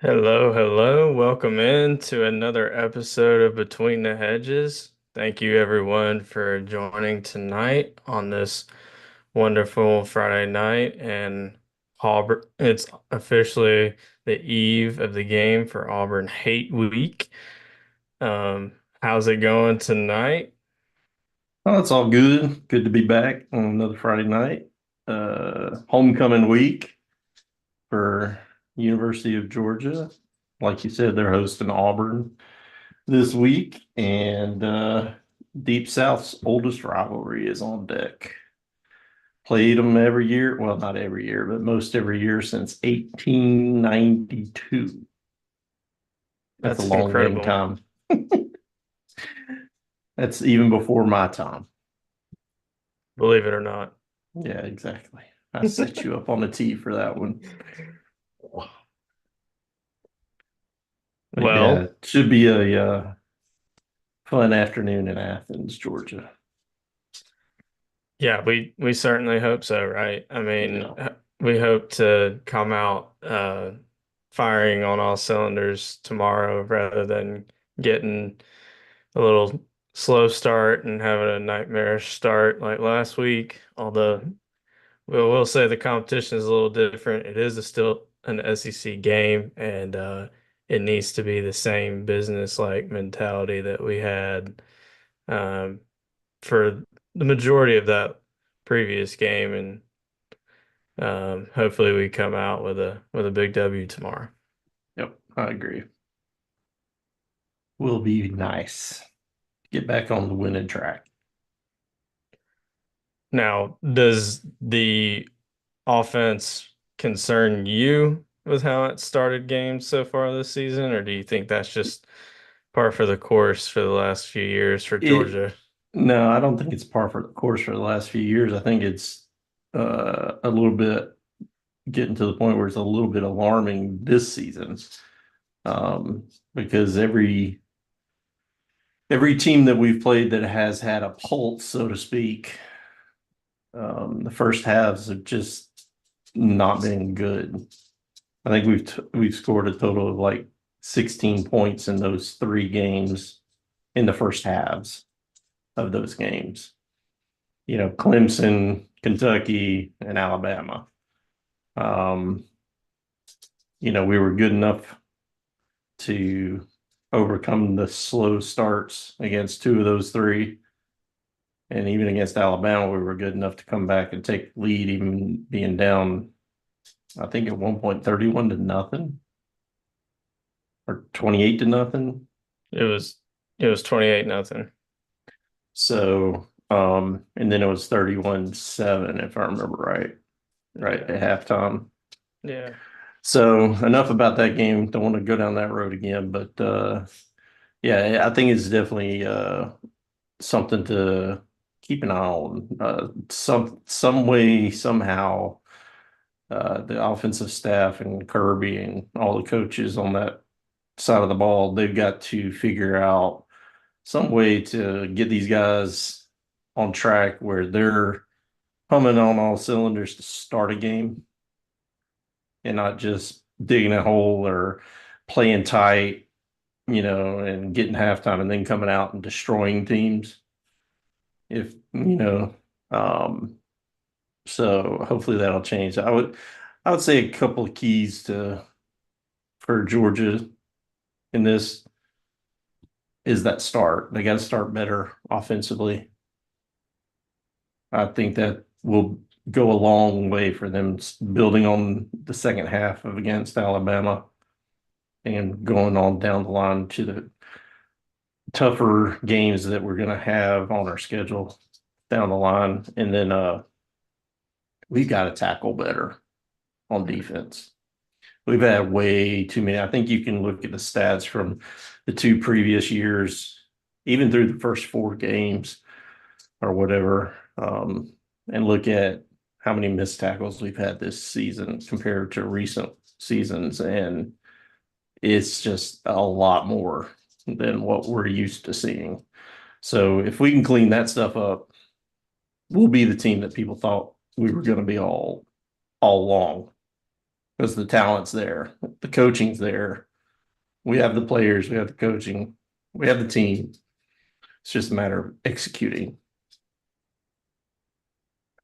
Hello, hello. Welcome in to another episode of Between the Hedges. Thank you everyone for joining tonight on this wonderful Friday night and Auburn. It's officially the eve of the game for Auburn Hate Week. How's it going tonight? Oh, it's all good. Good to be back on another Friday night. Homecoming week for University of Georgia. Like you said, they're hosting Auburn this week, and Deep South's oldest rivalry is on deck. Played them every year. Well, not every year, but most every year since 1892. That's a That's long dang incredible. time. That's even before my time. Believe it or not. Yeah, exactly. I set you up on the tee for that one. But yeah, Well, it should be a fun afternoon in Athens, Georgia. yeah, we certainly hope so, right? I mean, Yeah. we hope to come out firing on all cylinders tomorrow rather than getting a little slow start and having a nightmarish start like last week. Although we'll say the competition is a little different. It is still an SEC game, and it needs to be the same business-like mentality that we had um, for the majority of that previous game, and hopefully we come out with a big W tomorrow. Yep, I agree. Will be nice. Get back on the winning track. Now, does the offense concern you with how it started games so far this season, or do you think that's just par for the course for the last few years for It Georgia? No, I don't think it's par for the course for the last few years. I think it's a little bit getting to the point where it's a little bit alarming this season. Because every team that we've played that has had a pulse, so to speak, the first halves have just not been good. I think we've scored a total of like 16 points in those three games in the first halves of those games. You know, Clemson, Kentucky, and Alabama. Um, we were good enough to overcome the slow starts against two of those three. And even against Alabama, we were good enough to come back and take the lead, even being down, I think at one point 31 to nothing or 28 to nothing. It was it was 28-0. So, and then it was 31-7, if I remember right Yeah. at halftime. Yeah. So enough about that game. Don't want to go down that road again, but yeah, I think it's definitely something to keep an eye on. Some way, somehow, the offensive staff and Kirby and all the coaches on that side of the ball, they've got to figure out some way to get these guys on track where they're humming on all cylinders to start a game and not just digging a hole or playing tight, and getting halftime and then coming out and destroying teams. If um, so hopefully that'll change. I would say a couple of keys to for Georgia in this is that start. They got to start better offensively. I think that will go a long way for them building on the second half of against Alabama and going on down the line to the tougher games that we're going to have on our schedule down the line. And then we've got to tackle better on defense. We've had way too many. I think you can look at the stats from the two previous years, even through the first four games or whatever, and look at how many missed tackles we've had this season compared to recent seasons. And it's just a lot more than what we're used to seeing. So if we can clean that stuff up, we'll be the team that people thought we were going to be all along. because the talent's there, the coaching's there. We have the players, we have the coaching, we have the team. It's just a matter of executing.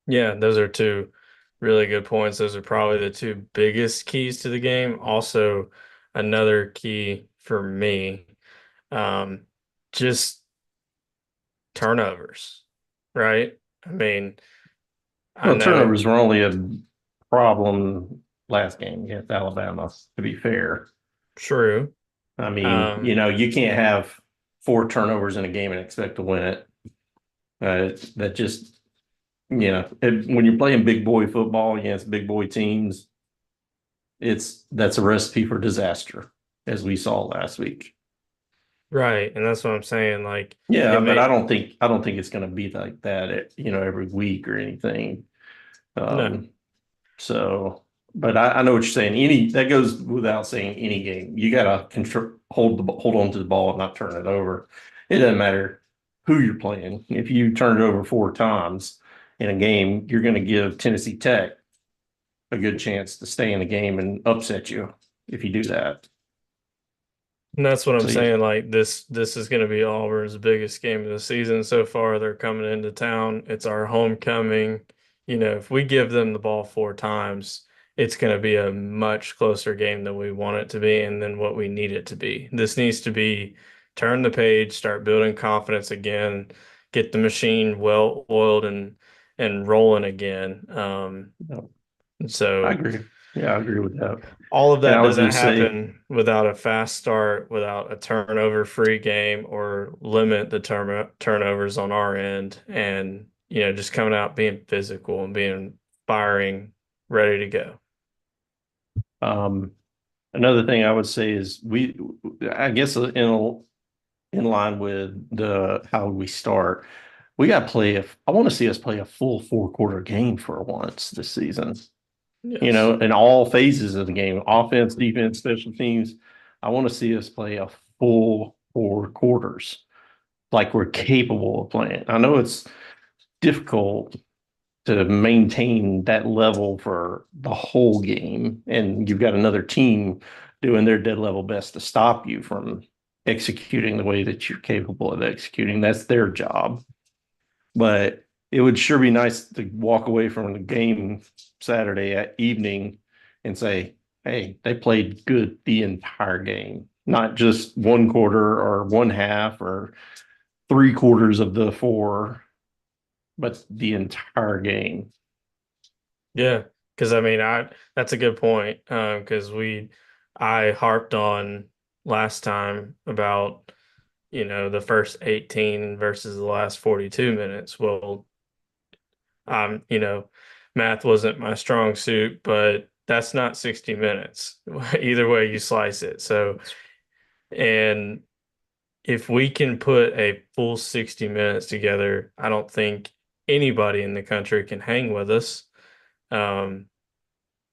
Yeah, those are two really good points. Those are probably the two biggest keys to the game. Also, another key for me, um, just turnovers, right? I mean, I Well, know it turnovers were only a problem last game against Alabama, to be fair. true. I mean, Um, you can't have four turnovers in a game and expect to win it. That just, when you're playing big boy football against big boy teams, that's a recipe for disaster, as we saw last week. right, and that's what I'm saying. Like Yeah, it but may I don't think it's going to be like that, every week or anything. no, Um, So, but I know what you're saying. Any that goes without saying. Any game, you gotta control, hold on to the ball and not turn it over. It doesn't matter who you're playing. If you turn it over four times in a game, you're going to give Tennessee Tech a good chance to stay in the game and upset you if you do that. and that's what I'm So yeah, saying. Like this is going to be Auburn's biggest game of the season so far. They're coming into town. It's our homecoming. You know, if we give them the ball four times, it's going to be a much closer game than we want it to be and than what we need it to be. This needs to be turn the page, start building confidence again, get the machine well oiled and rolling again. no, I So agree. Yeah, I agree with that. all of And that I was doesn't going to say, happen without a fast start, without a turnover-free game, or limit the turnovers on our end, and just coming out being physical and being firing, ready to go. um, another thing I would say is I guess in line with the how we start. We got to play. I want to see us play a full four-quarter game for once this season. Yes. In all phases of the game, offense, defense, special teams. I want to see us play a full four quarters like we're capable of playing. I know it's difficult to maintain that level for the whole game, and you've got another team doing their dead level best to stop you from executing the way that you're capable of executing. That's their job. But it would sure be nice to walk away from the game Saturday at evening and say, hey, they played good the entire game, not just one quarter or one half or three quarters of the four, but the entire game. Yeah, because I mean, I that's a good point. Because I harped on last time about the first 18 versus the last 42 minutes. Well, math wasn't my strong suit, but that's not 60 minutes, either way you slice it. So, and if we can put a full 60 minutes together, I don't think anybody in the country can hang with us. Um,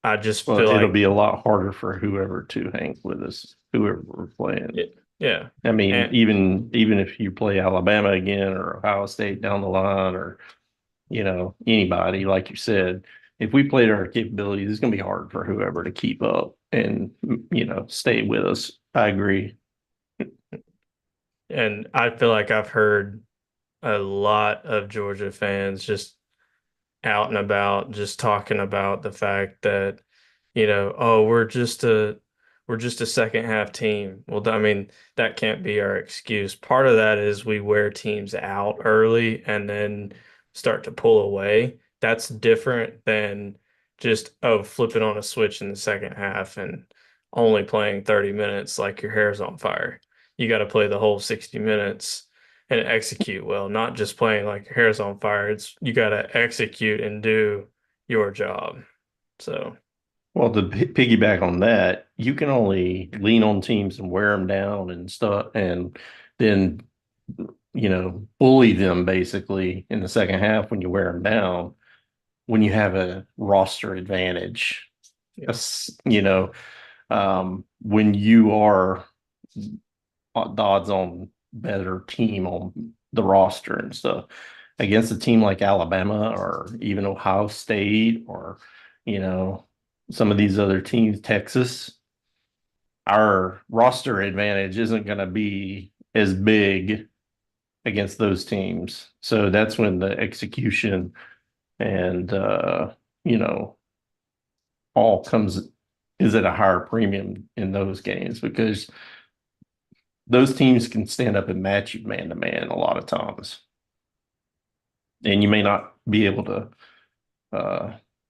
I just Well, feel it'll like be a lot harder for whoever to hang with us, whoever we're playing. yeah. I mean, And even if you play Alabama again or Ohio State down the line or anybody, like you said, if we played our capabilities, it's going to be hard for whoever to keep up and, stay with us. I agree. and I feel like I've heard a lot of Georgia fans just out and about just talking about the fact that, oh, we're just a second half team. Well, I mean, that can't be our excuse. Part of that is we wear teams out early and then start to pull away. That's different than just, oh, flipping on a switch in the second half and only playing 30 minutes like your hair's on fire. You got to play the whole 60 minutes and execute well, not just playing like your hair's on fire. It's you got to execute and do your job. So, Well, to piggyback on that, you can only lean on teams and wear them down and stuff, and then, bully them basically in the second half when you wear them down, when you have a roster advantage. yeah, When you are the odds on better team on the roster and stuff against a team like Alabama or even Ohio State or, you know, some of these other teams, Texas, our roster advantage isn't going to be as big against those teams. So that's when the execution and you know, all comes is at a higher premium in those games because those teams can stand up and match you man to man a lot of times. And you may not be able to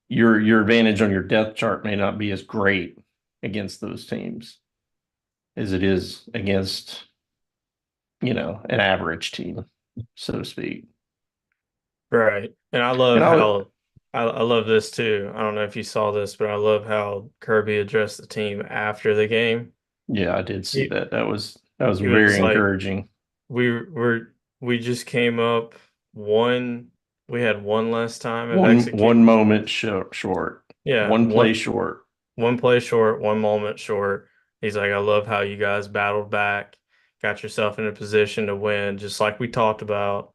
your advantage on your depth chart may not be as great against those teams as it is against, an average team, so to speak. Right. And I And love I would, how I love this too. I don't know if you saw this, but I love how Kirby addressed the team after the game. yeah, I did see He that. That was he was very like, encouraging. we just came up one we had one less time of One execute. moment short, Yeah, one play short. one play short, one moment short. He's like, I love how you guys battled back, got yourself in a position to win, just like we talked about.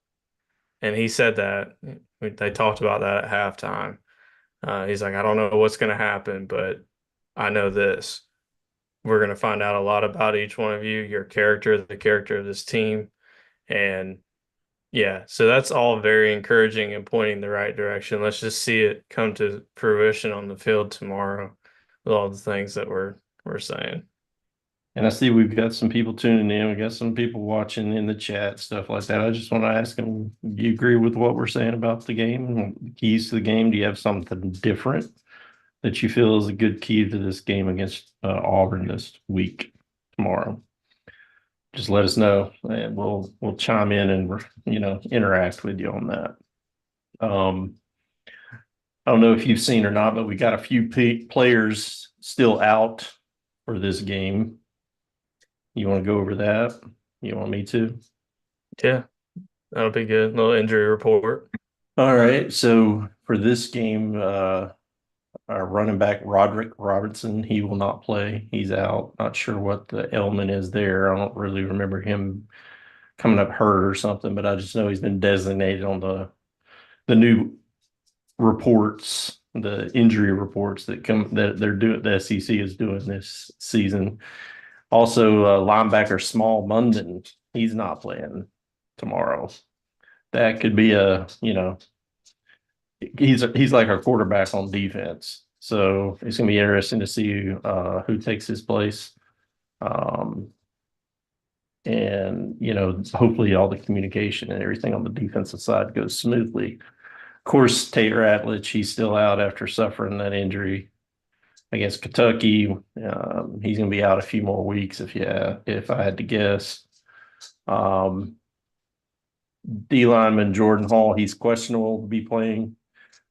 And he said that they talked about that at halftime. He's like, I don't know what's going to happen, but I know this. We're going to find out a lot about each one of you, your character, the character of this team. And yeah, so that's all very encouraging and pointing the right direction. Let's just see it come to fruition on the field tomorrow with all the things that we're saying. And I see we've got some people tuning in. We got some people watching in the chat, stuff like that. I just want to ask them, do you agree with what we're saying about the game, the keys to the game? Do you have something different that you feel is a good key to this game against Auburn this week, tomorrow? Just let us know, and we'll chime in and interact with you on that. Um, I don't know if you've seen or not, but we got a few players still out for this game. You want to go over that? You want me to? Yeah, that'll be good. Little injury report. All right. So for this game, our running back Roderick Robertson, he will not play. He's out. Not sure what the ailment is there. I don't really remember him coming up hurt or something, but I just know he's been designated on the new reports, the injury reports that they're doing. The SEC is doing this season. Also, linebacker Small Munden, he's not playing tomorrow. That could be he's like our quarterback on defense. So it's gonna be interesting to see who takes his place. Um, and hopefully all the communication and everything on the defensive side goes smoothly. Of course, Tate Ratledge, he's still out after suffering that injury against Kentucky. He's gonna be out a few more weeks if I had to guess. Um, D lineman Jordan Hall, he's questionable to be playing.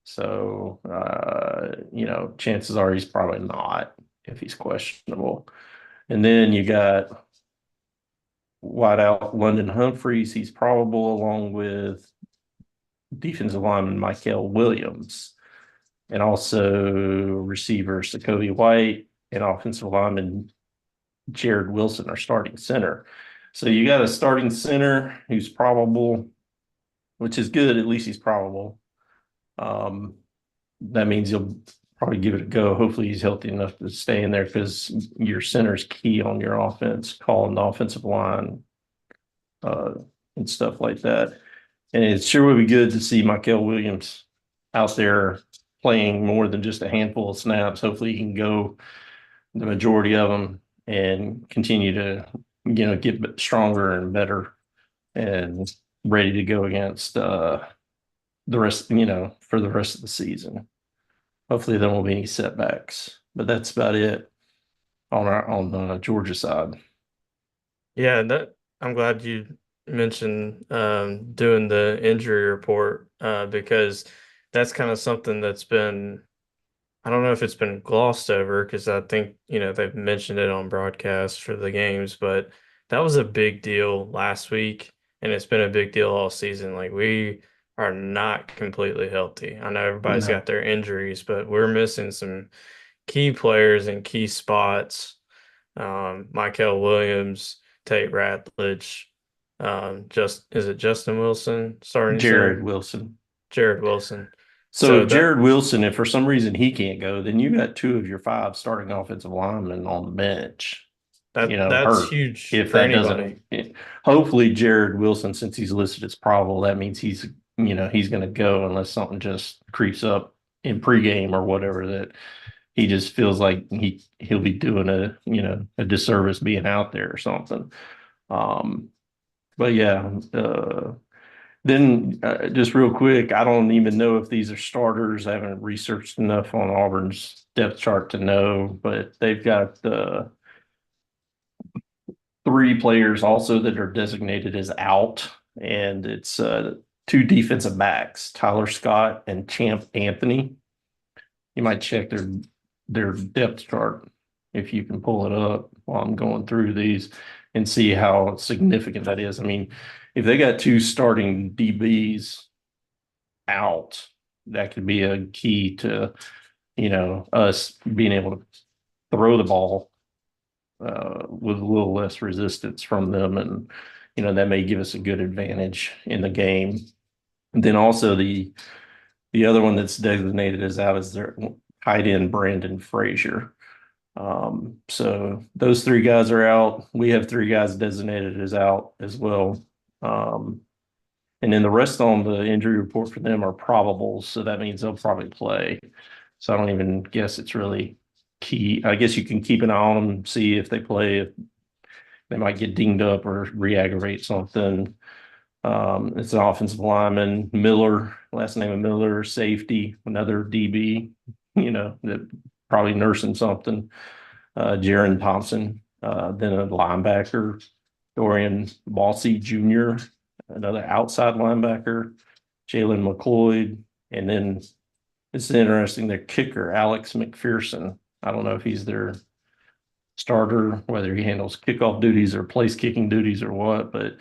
So, chances are he's probably not if he's questionable. And then you got wideout London Humphreys. He's probable along with defensive lineman Michael Williams and also receiver Sakovi White and offensive lineman Jared Wilson are starting center. So you got a starting center who's probable, which is good. At least he's probable. Um, that means you'll probably give it a go. Hopefully, he's healthy enough to stay in there because your center's key on your offense, calling the offensive line uh, and stuff like that. And it sure would be good to see Michael Williams out there playing more than just a handful of snaps. Hopefully, he can go the majority of them and continue to, get stronger and better and ready to go against the rest, for the rest of the season. Hopefully, there won't be any setbacks. But that's about it on the Georgia side. Yeah, that I'm glad you mentioned doing the injury report because that's kind of something that's been I don't know if it's been glossed over because I think, they've mentioned it on broadcast for the games, but that was a big deal last week and it's been a big deal all season. Like we are not completely healthy. I know everybody's No, got their injuries, but we're missing some key players in key spots. Michael Williams, Tate Ratledge, just is it Justin Wilson starting Jared center? Wilson. Jared Wilson. So So if that Jared Wilson, if for some reason he can't go, then you got two of your five starting offensive linemen on the bench, that's hurt. huge If for that anybody. doesn't, hopefully Jared Wilson, since he's listed as probable, that means he's going to go unless something just creeps up in pregame or whatever that he just feels like he'll be doing a disservice being out there or something. Um, but yeah, then just real quick, I don't even know if these are starters. I haven't researched enough on Auburn's depth chart to know, but they've got three players also that are designated as out, and it's two defensive backs, Tyler Scott and Champ Anthony. You might check their depth chart if you can pull it up while I'm going through these and see how significant that is. I mean, if they got two starting DBs out, that could be a key to, us being able to throw the ball with a little less resistance from them. And, that may give us a good advantage in the game. And then also the other one that's designated as out is their tight end Brandon Frazier. So those three guys are out. We have three guys designated as out as well. Um, and then the rest on the injury report for them are probables. So that means they'll probably play. So I don't even guess it's really key. I guess you can keep an eye on them, see if they play, if they might get dinged up or re-aggravate something. It's an offensive lineman, Miller, last name of Miller, safety, another DB, that probably nursing something. Jaron Thompson, then a linebacker, Dorian Bossy Jr., another outside linebacker, Jalen McCloyd, and then it's interesting, their kicker, Alex McPherson. I don't know if he's their starter, whether he handles kickoff duties or place kicking duties or what, but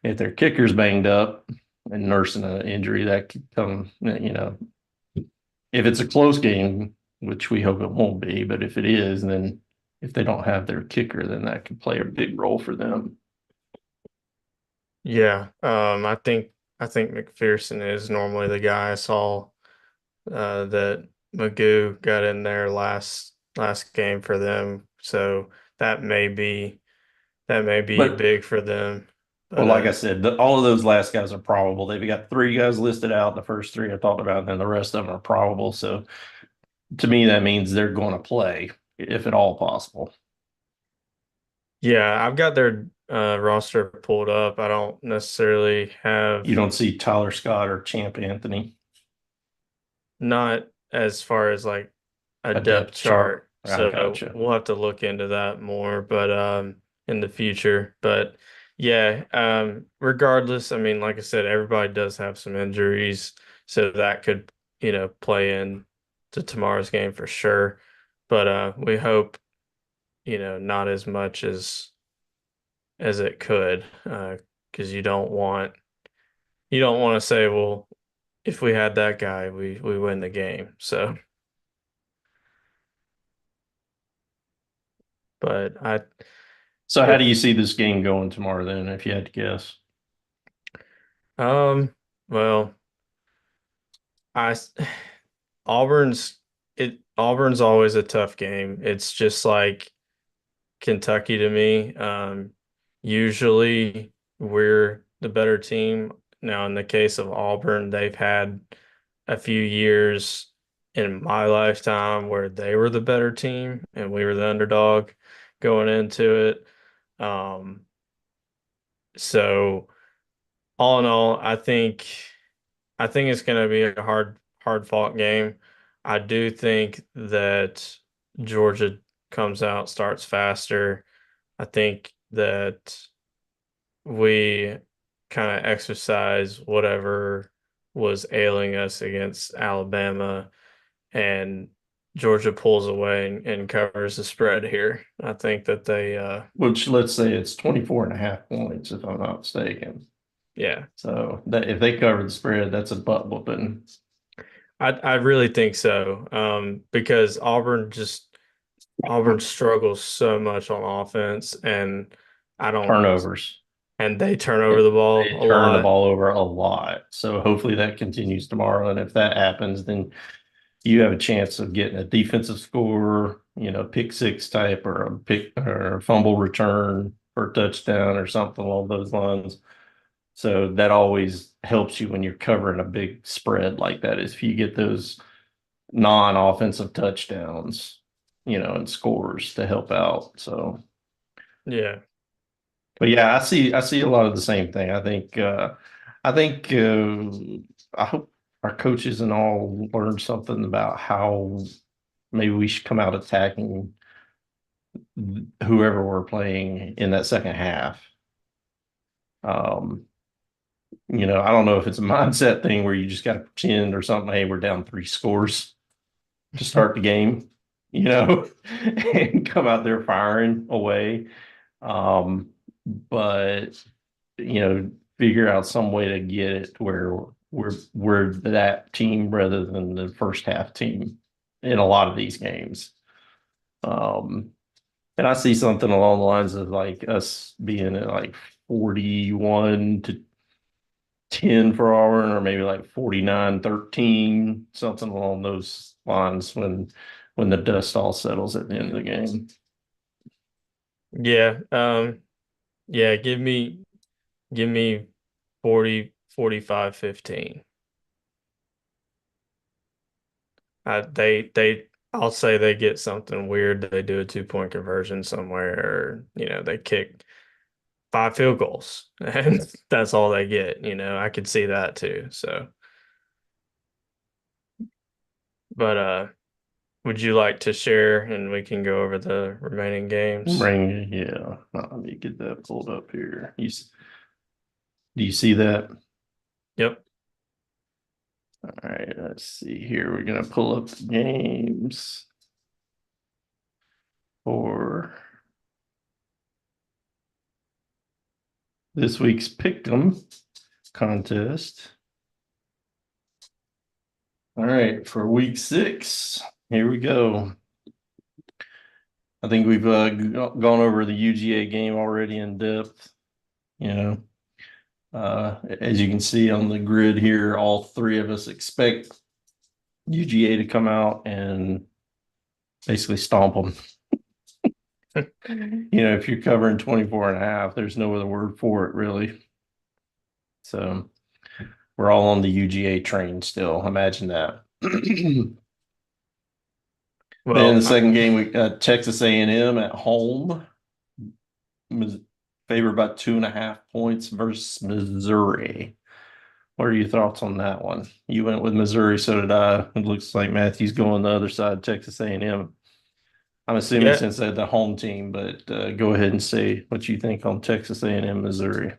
if their kicker's banged up and nursing an injury, that could come, if it's a close game, which we hope it won't be, but if it is, then if they don't have their kicker, then that could play a big role for them. Yeah, I think McPherson is normally the guy. I saw that Magoo got in there last game for them, so that may be that may be But big for them. well, But like I said, all of those last guys are probable. They've got three guys listed out. The first three I talked about, and then the rest of them are probable. So to me, that means they're going to play if at all possible. yeah, I've got their roster pulled up. I don't necessarily have You don't see Tyler Scott or Champ Anthony, not as far as like a a depth depth chart. chart. I So gotcha. we'll have to look into that more, but in the future. But yeah, regardless, I mean, like I said, everybody does have some injuries, so that could, play in to tomorrow's game for sure. But we hope, not as much as it could, because you don't want to say, well, if we had that guy, we win the game. So, but So how do you if see this game going tomorrow then, if you had to guess? um well, I s- Auburn's Auburn's always a tough game. It's just like Kentucky to me. Usually we're the better team. Now, in the case of Auburn, they've had a few years in my lifetime where they were the better team and we were the underdog going into it. Um, so all in all, I think it's going to be a hard fought game. I do think that Georgia comes out, starts faster. I think that we kind of exercise whatever was ailing us against Alabama, and Georgia pulls away and covers the spread here. I think that Which let's say it's 24 and a half points, if I'm not mistaken. yeah, So that if they cover the spread, that's a butt whooping. I really think so. Because Auburn struggles so much on offense, and I don't Turnovers. and they turn over It, the ball they a turn the lot. ball over a lot. So hopefully that continues tomorrow. And if that happens, then you have a chance of getting a defensive score, pick six type or a pick or a fumble return for a touchdown or something along those lines. So that always helps you when you're covering a big spread like that is if you get those non-offensive touchdowns, and scores to help out. So, Yeah. but yeah, I see a lot of the same thing. I think I hope our coaches and all learn something about how maybe we should come out attacking whoever we're playing in that second half. Um, I don't know if it's a mindset thing where you just got to pretend or something. Hey, we're down three scores to start the game, and come out there firing away. Um, but figure out some way to get it where we're that team rather than the first half team in a lot of these games. Um, and I see something along the lines of like us being at like 41 to 10 for Auburn, or maybe like 49-13, something along those lines when the dust all settles at the end of the game. Yeah. Yeah, give me 40, 45, 15. I'll say they get something weird. They do a 2-point conversion somewhere, or, they kick 5 field goals and that's all they get. I could see that too. So, but, would you like to share and we can go over the remaining games? Ring, yeah. Let me get that pulled up here. Do you see that? Yep. All right, let's see here. We're gonna pull up the games for this week's Pick'em contest. All right, for week 6, here we go. I think we've gone over the UGA game already in depth. You know, as you can see on the grid here, all three of us expect UGA to come out and basically stomp them. If you're covering 24 and a half, there's no other word for it really. So we're all on the UGA train still. Imagine that. Then the Well, second game, we got Texas A&M at home, favored by 2.5 points versus Missouri. What are your thoughts on that one? You went with Missouri, so did I. It looks like Matthew's going the other side, Texas A&M. I'm assuming yeah, since they're the home team, but go ahead and say what you think on Texas A&M, Missouri.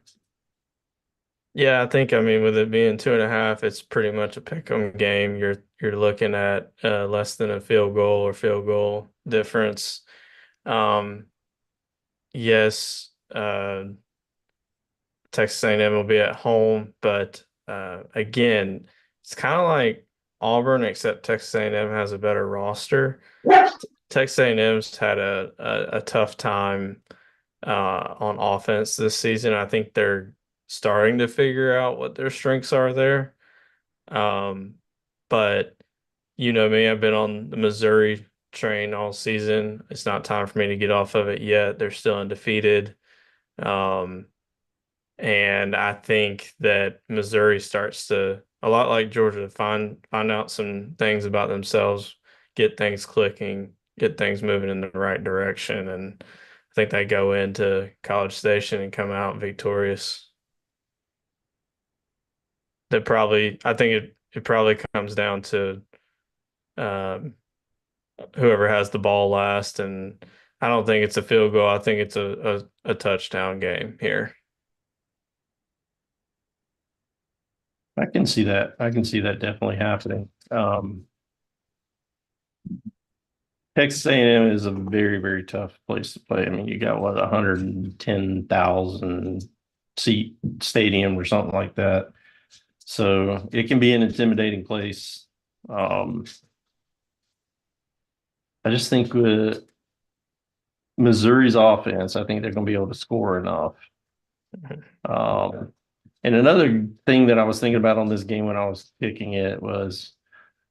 yeah, I mean, with it being 2.5, it's pretty much a pick 'em game. You're looking at less than a field goal or field goal difference. Um, yes, Texas A&M will be at home, but again, it's kind of like Auburn, except Texas A&M has a better roster. Texas A&M's had a tough time on offense this season. I think they're starting to figure out what their strengths are there. Um, but you know me, I've been on the Missouri train all season. It's not time for me to get off of it yet. They're still undefeated. Um, and I think that Missouri starts to, a lot like Georgia, find out some things about themselves, get things clicking, get things moving in the right direction, and I think they go into College Station and come out victorious. I think it probably comes down to um, whoever has the ball last, and I don't think it's a field goal. I think it's a touchdown game here. I can see that. I can see that definitely happening. Texas A&M is a very, very tough place to play. I mean, you got what, 110,000 seat stadium or something like that. So it can be an intimidating place. Um, I just think with Missouri's offense, I think they're going to be able to score enough. Um, and another thing that I was thinking about on this game when I was picking it was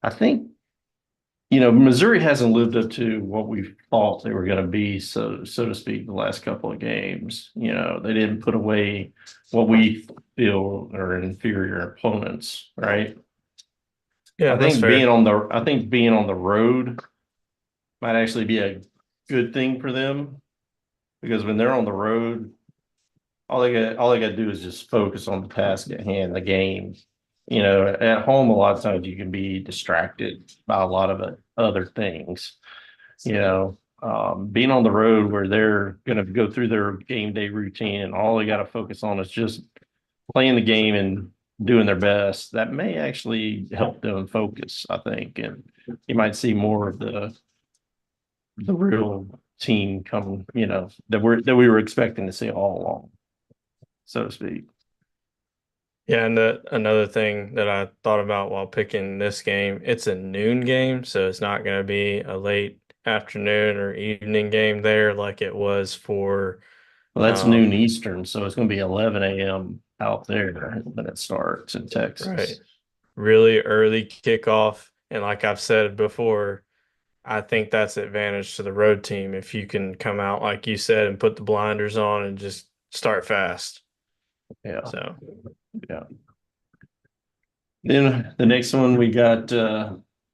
I think, Missouri hasn't lived up to what we thought they were going to be, so to speak, the last couple of games. They didn't put away what we feel are inferior opponents, right? Yeah, that's fair. I think being on the road might actually be a good thing for them because when they're on the road, all they got to do is just focus on the task at hand, the game. At home, a lot of times you can be distracted by a lot of other things. Being on the road where they're going to go through their game day routine and all they got to focus on is just playing the game and doing their best. That may actually help them focus, I think, and you might see more of the real team come, that we were expecting to see all along, so to speak. Yeah, and another thing that I thought about while picking this game, it's a noon game, so it's not going to be a late afternoon or evening game there like it was for Well, that's noon um Eastern, so it's going to be 11 a.m. out there when it starts in right, Texas. really early kickoff. And like I've said before, I think that's advantage to the road team if you can come out like you said and put the blinders on and just start fast. Yeah, So yeah. Then the next one we got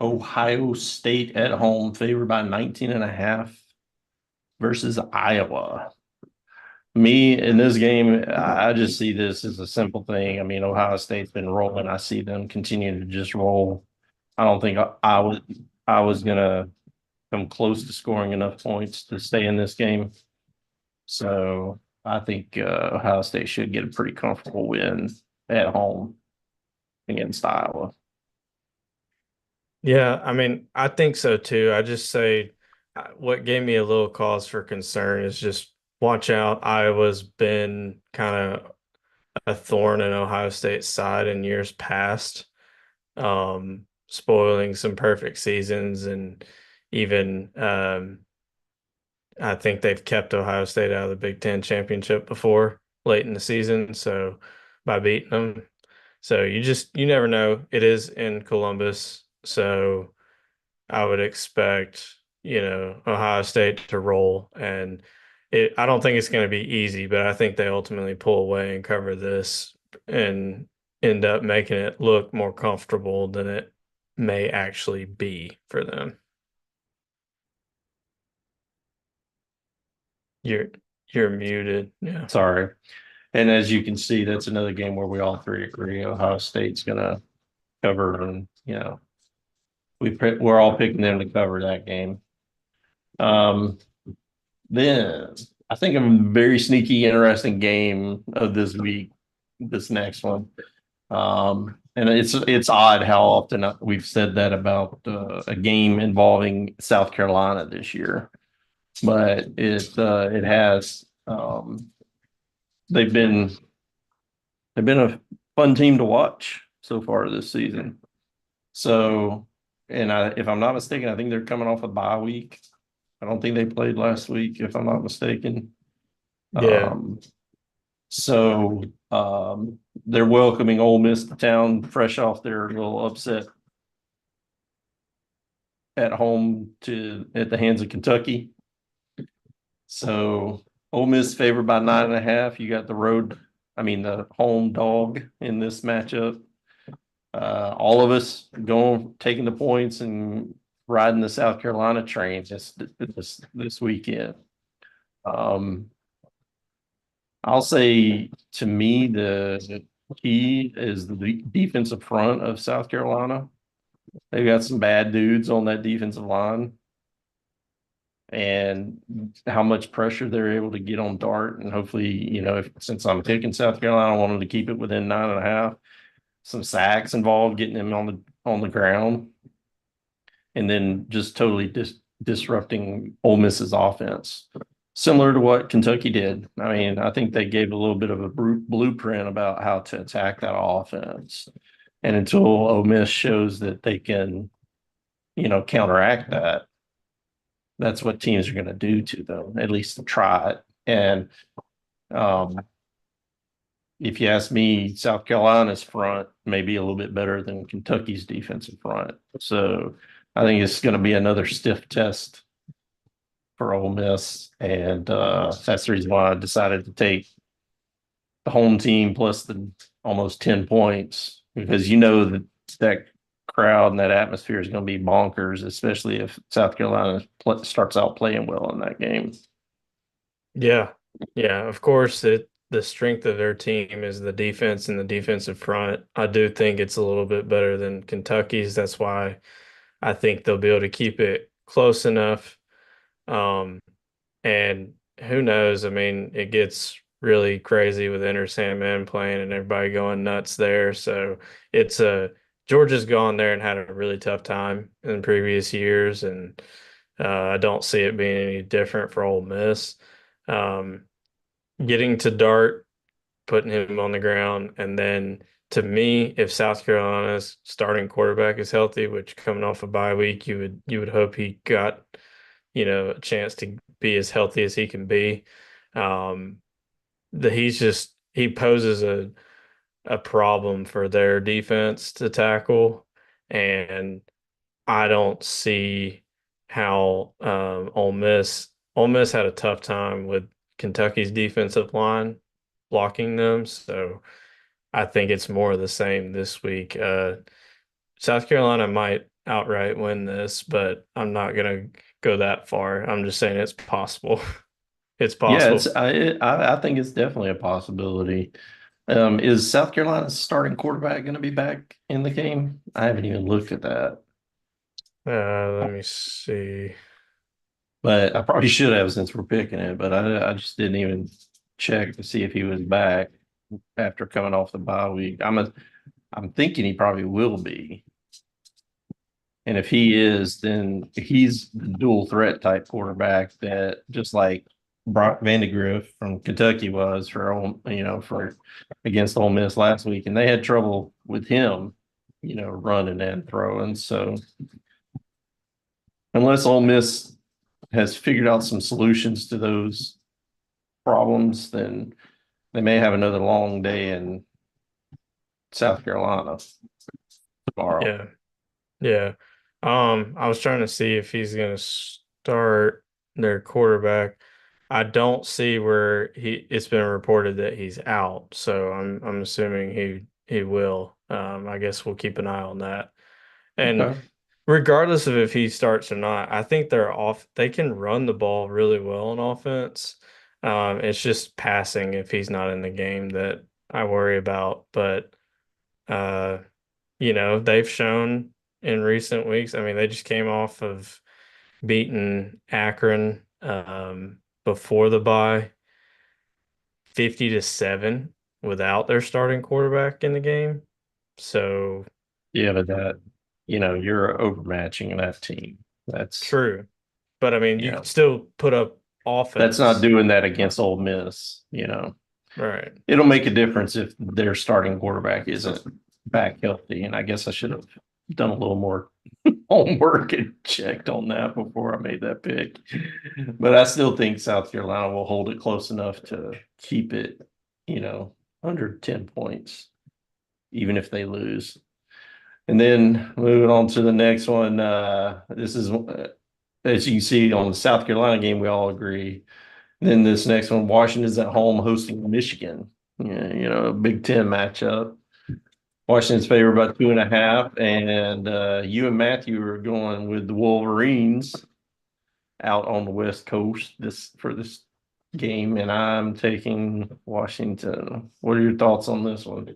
Ohio State at home, favored by 19 and a half versus Iowa. Me in this game, I just see this as a simple thing. I mean, Ohio State's been rolling. I see them continuing to just roll. I don't think I was gonna come close to scoring enough points to stay in this game. So I think Ohio State should get a pretty comfortable win at home against Iowa. yeah, I mean, I think so too. I just say what gave me a little cause for concern is just watch out. Iowa's been kind of a thorn in Ohio State's side in years past, spoiling some perfect seasons and even I think they've kept Ohio State out of the Big Ten championship before late in the season. So by beating them, so you never know. It is in Columbus, so I would expect, Ohio State to roll. And I don't think it's going to be easy, but I think they ultimately pull away and cover this and end up making it look more comfortable than it may actually be for them. You're you're muted. Yeah. Sorry. And as you can see, that's another game where we all three agree Ohio State's gonna cover, and we're all picking them to cover that game. Um, then I think a very sneaky, interesting game of this week, this next one. And it's odd how often we've said that about a game involving South Carolina this year, but it has. They've been they've been a fun team to watch so far this season. So, and if I'm not mistaken, I think they're coming off a bye week. I don't think they played last week, if I'm not mistaken. Yeah. Um, so they're welcoming Ole Miss to town, fresh off their little upset at home at the hands of Kentucky. So Ole Miss favored by 9.5. You got the home dog in this matchup. All of us going taking the points and riding the South Carolina train this weekend. Um, I'll say to me the key is the defensive front of South Carolina. They've got some bad dudes on that defensive line, and how much pressure they're able to get on Dart. And hopefully, if since I'm picking South Carolina, I want them to keep it within 9.5. Some sacks involved, getting him on the ground, and then just totally disrupting Ole Miss's offense, similar to what Kentucky did. I mean, I think they gave a little bit of a blueprint about how to attack that offense. And until Ole Miss shows that they can, counteract that, that's what teams are going to do to them, at least try it. And um, if you ask me, South Carolina's front may be a little bit better than Kentucky's defensive front. So I think it's going to be another stiff test for Ole Miss, and that's the reason why I decided to take the home team plus the almost 10 points because you know that that crowd and that atmosphere is going to be bonkers, especially if South Carolina starts out playing well in that game. Yeah. Yeah. Of course, the strength of their team is the defense and the defensive front. I do think it's a little bit better than Kentucky's. That's why I think they'll be able to keep it close enough. Um, and who knows? I mean, it gets really crazy with Enter Sandman playing and everybody going nuts there. So it's a Georgia's gone there and had a really tough time in previous years, and I don't see it being any different for Ole Miss. Um, Getting to Dart, putting him on the ground, and then to me, if South Carolina's starting quarterback is healthy, which coming off a bye week, you would hope he got, a chance to be as healthy as he can be. Um, he poses a problem for their defense to tackle, and I don't see how Ole Miss had a tough time with Kentucky's defensive line blocking them, so I think it's more of the same this week. South Carolina might outright win this, but I'm not gonna go that far. I'm just saying it's possible. It's Yeah, possible. I think it's definitely a possibility. Is South Carolina's starting quarterback going to be back in the game? I haven't even looked at that, Let me see. but I probably should have since we're picking it. But I just didn't even check to see if he was back after coming off the bye week. I'm thinking he probably will be, and if he is, then he's the dual threat type quarterback that just like Brock Vandegrift from Kentucky was for against Ole Miss last week, and they had trouble with him, running and throwing. So unless Ole Miss has figured out some solutions to those problems, then they may have another long day in South Carolina tomorrow. Yeah. Yeah. I was trying to see if he's gonna start their quarterback. I don't see where it's been reported that he's out, so I'm assuming he will. I guess we'll keep an eye on that. And Okay. regardless of if he starts or not, I think they can run the ball really well on offense. It's just passing if he's not in the game that I worry about. But uh they've shown in recent weeks. I mean, they just came off of beating Akron before the bye 50-7 without their starting quarterback in the game. So Yeah, but you're overmatching that team. That's, true. But I mean, you you could know, still put up that's not offense. doing that against Ole Miss. Right. It'll make a difference if their starting quarterback isn't back healthy. And I guess I should have done a little more homework and checked on that before I made that pick. But I still think South Carolina will hold it close enough to keep it, you know, under 10 points, even if they lose. And then moving on to the next one, this is as you can see on the South Carolina game, we all agree. Then this next one, Washington's at home hosting Michigan. Yeah, a Big Ten matchup. Washington's favored by 2.5, and you and Matthew are going with the Wolverines out on the West Coast this game, and I'm taking Washington. What are your thoughts on this one?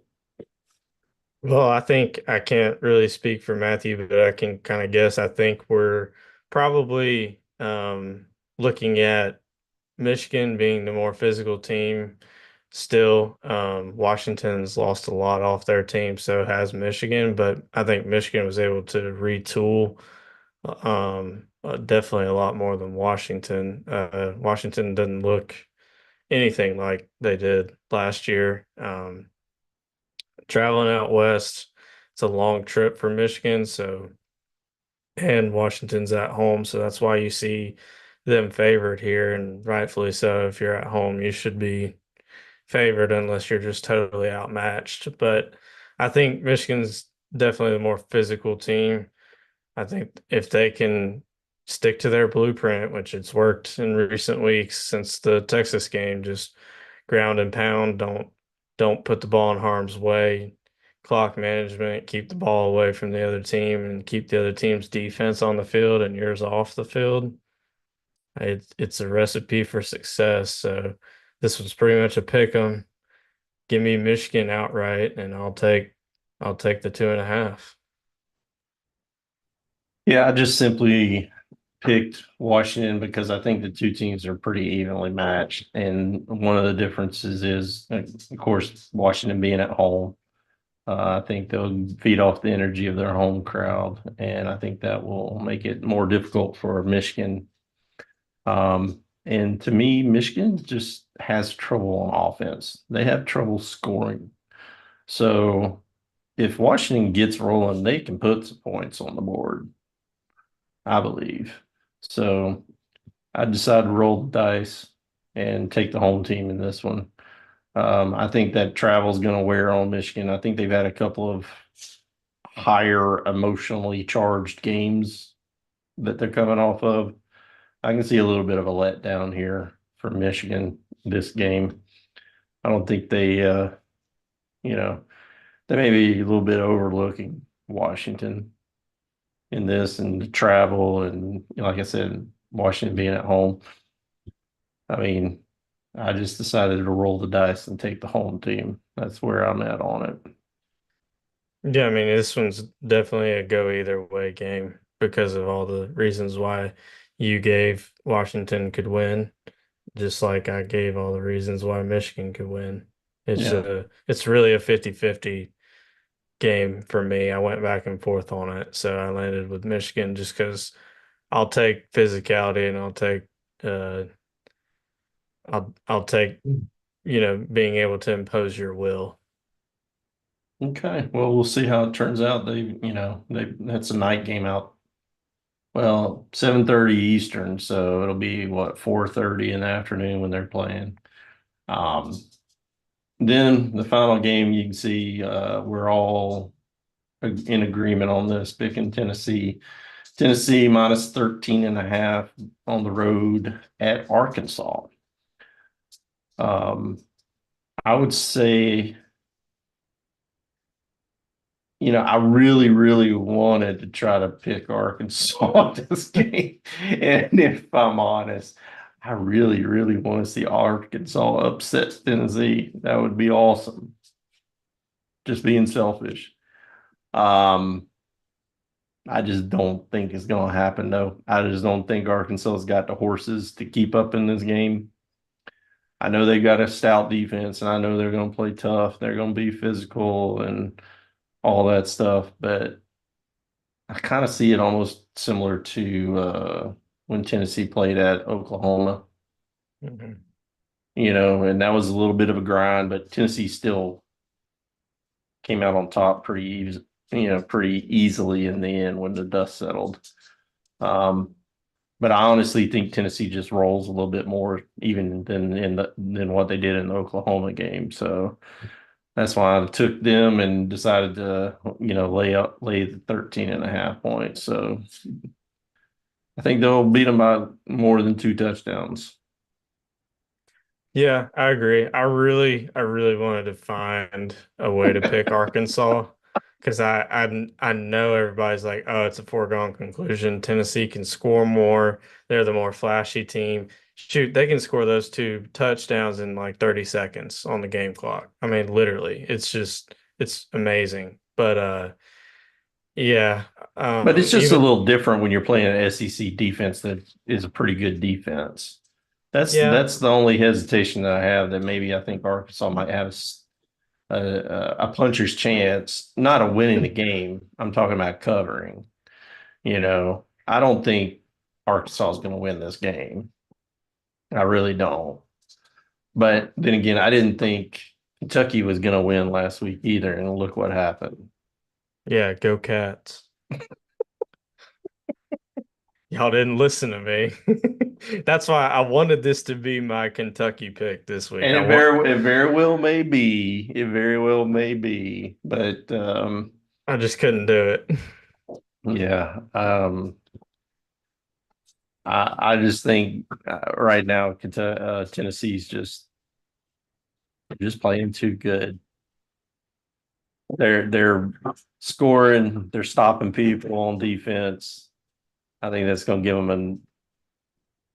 Well, I think I can't really speak for Matthew, but I can kind of guess. I think we're probably looking at Michigan being the more physical team still. Washington's lost a lot off their team, so has Michigan, but I think Michigan was able to retool definitely a lot more than Washington. Washington doesn't look anything like they did last year. Traveling out west, it's a long trip for Michigan, so and Washington's at home, so that's why you see them favored here, and rightfully so. If you're at home, you should be favored unless you're just totally outmatched. But I think Michigan's definitely the more physical team. I think if they can stick to their blueprint, which it's worked in recent weeks since the Texas game, just ground and pound, don't put the ball in harm's way, clock management, keep the ball away from the other team and keep the other team's defense on the field and yours off the field. It's a recipe for success. So this was pretty much a pick 'em. Give me Michigan outright, and I'll take the 2.5. Yeah, I just simply picked Washington because I think the two teams are pretty evenly matched. And one of the differences is, of course, Washington being at home. I think they'll feed off the energy of their home crowd, and I think that will make it more difficult for Michigan. And to me, Michigan just has trouble on offense. They have trouble scoring. So if Washington gets rolling, they can put some points on the board, I believe. So I decided to roll the dice and take the home team in this one. I think that travel is going to wear on Michigan. I think they've had a couple of higher emotionally charged games that they're coming off of. I can see a little bit of a letdown here for Michigan this game. I don't think you know, they may be a little bit overlooking Washington in this and the travel and like I said, Washington being at home. I mean, I just decided to roll the dice and take the home team. That's where I'm at on it. Yeah, I mean, this one's definitely a go either way game because of all the reasons why you gave Washington could win, just like I gave all the reasons why Michigan could win. Yeah. It's really a 50-50 game for me. I went back and forth on it, so I landed with Michigan just because I'll take physicality and uh I'll take, being able to impose your will. Okay. Well, we'll see how it turns out. That's a night game out. Well, 7:30 Eastern, so it'll be what 4:30 in the afternoon when they're playing. Um, then the final game, you can see we're all in agreement on this, picking Tennessee. Tennessee minus 13 and a half on the road at Arkansas. Um, I would say, I really, really wanted to try to pick Arkansas this game. And if I'm honest, I really, really want to see Arkansas upset Tennessee. That would be awesome. Just being selfish. Um, I just don't think it's going to happen, though. I just don't think Arkansas's got the horses to keep up in this game. I know they've got a stout defense, and I know they're going to play tough. They're going to be physical and all that stuff, but I kind of see it almost similar to when Tennessee played at Oklahoma, Mhm. and that was a little bit of a grind, but Tennessee still came out on top pretty easily in the end when the dust settled. Um, but I honestly think Tennessee just rolls a little bit more even than what they did in the Oklahoma game. So that's why I took them and decided to, lay the 13 and a half points. So I think they'll beat them by more than two touchdowns. Yeah, I agree. I really wanted to find a way to pick Arkansas because I know everybody's like, oh, it's a foregone conclusion. Tennessee can score more. They're the more flashy team. Shoot, they can score those two touchdowns in like 30 seconds on the game clock. I mean, literally, it's amazing. But yeah, But it's just a even little different when you're playing an SEC defense that is a pretty good defense. That's yeah, that's the only hesitation that I have that maybe I think Arkansas might have a puncher's chance, not of winning the game. I'm talking about covering. I don't think Arkansas is going to win this game. I really don't. But then again, I didn't think Kentucky was going to win last week either, and look what happened. yeah, go Cats. Y'all didn't listen to me. That's why I wanted this to be my Kentucky pick this week. And I want it very well may be. It very well may be. But I just couldn't do it. yeah, I just think right now Kentucky, Tennessee's just playing too good. They're scoring, they're stopping people on defense. I think that's going to give them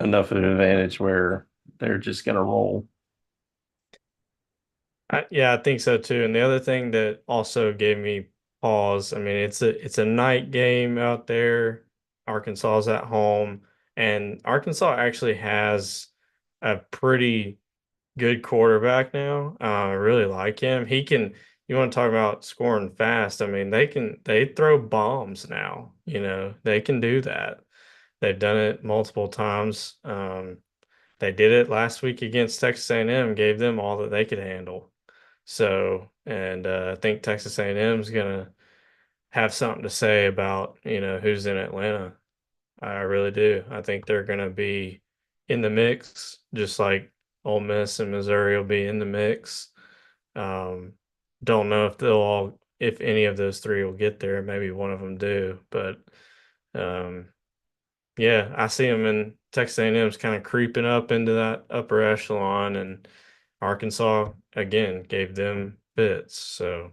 enough of an advantage where they're just going to roll. Yeah, I think so too. And the other thing that also gave me pause, I mean, it's a night game out there. Arkansas is at home, and Arkansas actually has a pretty good quarterback now. I really like him. You want to talk about scoring fast. I mean, they throw bombs now, they can do that. They've done it multiple times. They did it last week against Texas A&M, gave them all that they could handle. So, and I think Texas A&M is gonna have something to say about, who's in Atlanta. I really do. I think they're gonna be in the mix, just like Ole Miss and Missouri will be in the mix. Um, don't know if any of those three will get there. Maybe one of them do, but um, yeah, I see them in Texas A&M's kind of creeping up into that upper echelon, and Arkansas again gave them fits. So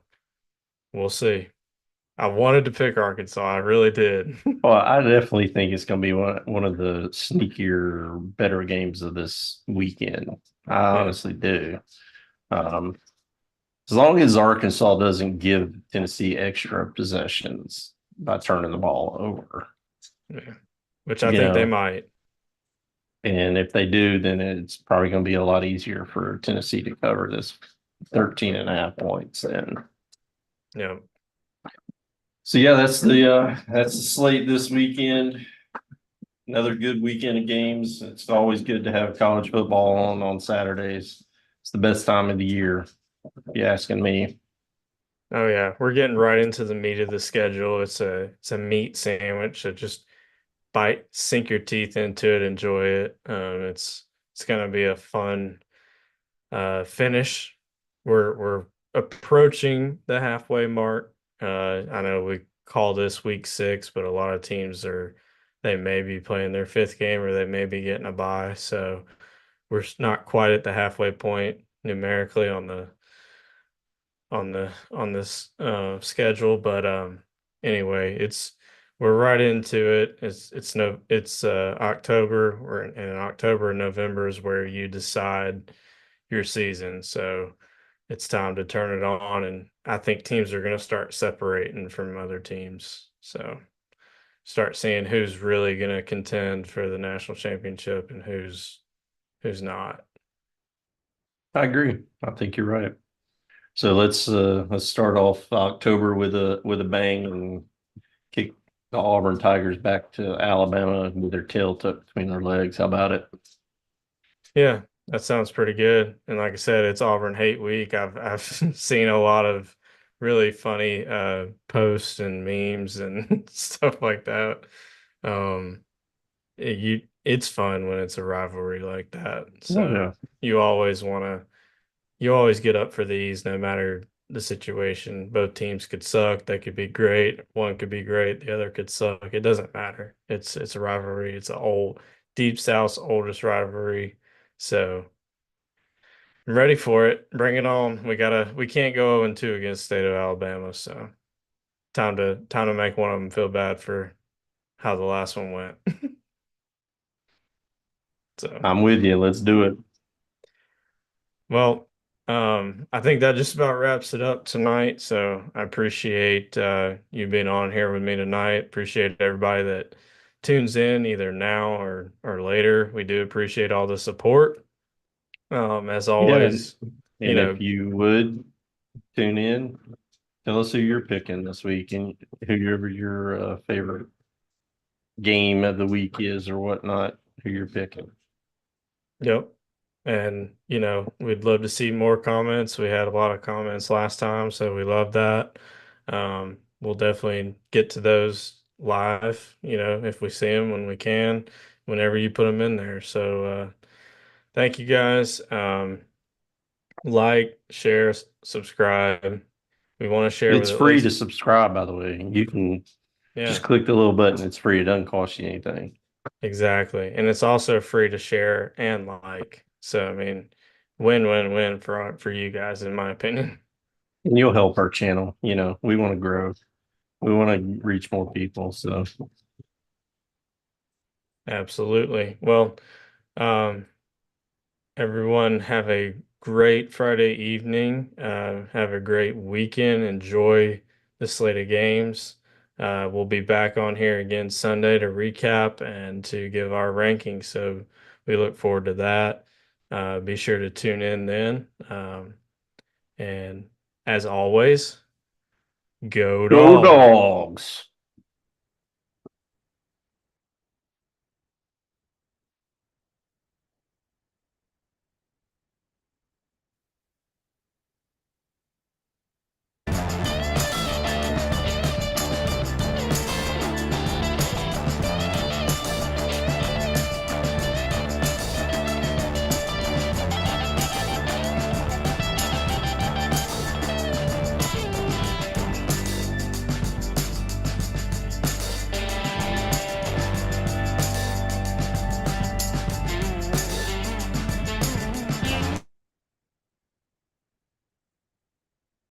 we'll see. I wanted to pick Arkansas. I really did. Well, I definitely think it's going to be one of the sneakier, better games of this weekend. I Yeah. honestly do. Um, as long as Arkansas doesn't give Tennessee extra possessions by turning the ball over, Yeah. Which I you think they know, might. and if they do, then it's probably going to be a lot easier for Tennessee to cover this 13 and a half points then. Yeah. So yeah, that's the slate this weekend. Another good weekend of games. It's always good to have college football on Saturdays. It's the best time of the year, if you're asking me. Oh yeah. We're getting right into the meat of the schedule. It's a meat sandwich. So just sink your teeth into it, enjoy it. It's gonna be a fun finish. We're approaching the halfway mark. I know we call this week 6, but a lot of teams they may be playing their fifth game or they may be getting a bye. So we're not quite at the halfway point numerically on this schedule, but anyway, we're right into it. It's October. We're in October and November is where you decide your season. So it's time to turn it on. And I think teams are going to start separating from other teams. So start seeing who's really going to contend for the national championship and who's not. I agree. I think you're right. So let's start off October with a bang and kick the Auburn Tigers back to Alabama with their tail tucked between their legs. How about it? Yeah, that sounds pretty good. And like I said, it's Auburn Hate Week. I've seen a lot of really funny posts and memes and stuff like that. Um, it's fun when it's a rivalry like that. Oh So yeah. you always get up for these no matter the situation. Both teams could suck, they could be great, one could be great, the other could suck. It doesn't matter. It's a rivalry. It's a old Deep South's oldest rivalry. So I'm ready for it. Bring it on. We can't go 0-2 against State of Alabama, so time to make one of them feel bad for how the last one went. So, I'm with you. Let's do it. well, I think that just about wraps it up tonight. So I appreciate you being on here with me tonight. Appreciate everybody that tunes in either now or later. We do appreciate all the support. As Yeah. always, you And if know, you would tune in, tell us who you're picking this week and whoever your favorite game of the week is or whatnot, who you're picking. yep. And, we'd love to see more comments. We had a lot of comments last time, so we love that. We'll definitely get to those live, if we see them when we can, whenever you put them in there. So thank you guys. Like, share, subscribe. We want to share It's with at free to least, subscribe, by the way. You can yeah, just click the little button. It's free. It doesn't cost you anything. exactly. And it's also free to share and like. So I mean, win-win-win for you guys, in my opinion. And you'll help our channel. We want to grow. We want to reach more people. So Absolutely. Well, um, everyone have a great Friday evening. Have a great weekend. Enjoy the slate of games. We'll be back on here again Sunday to recap and to give our rankings. So we look forward to that. Be sure to tune in then. And as always, go go dogs. dogs.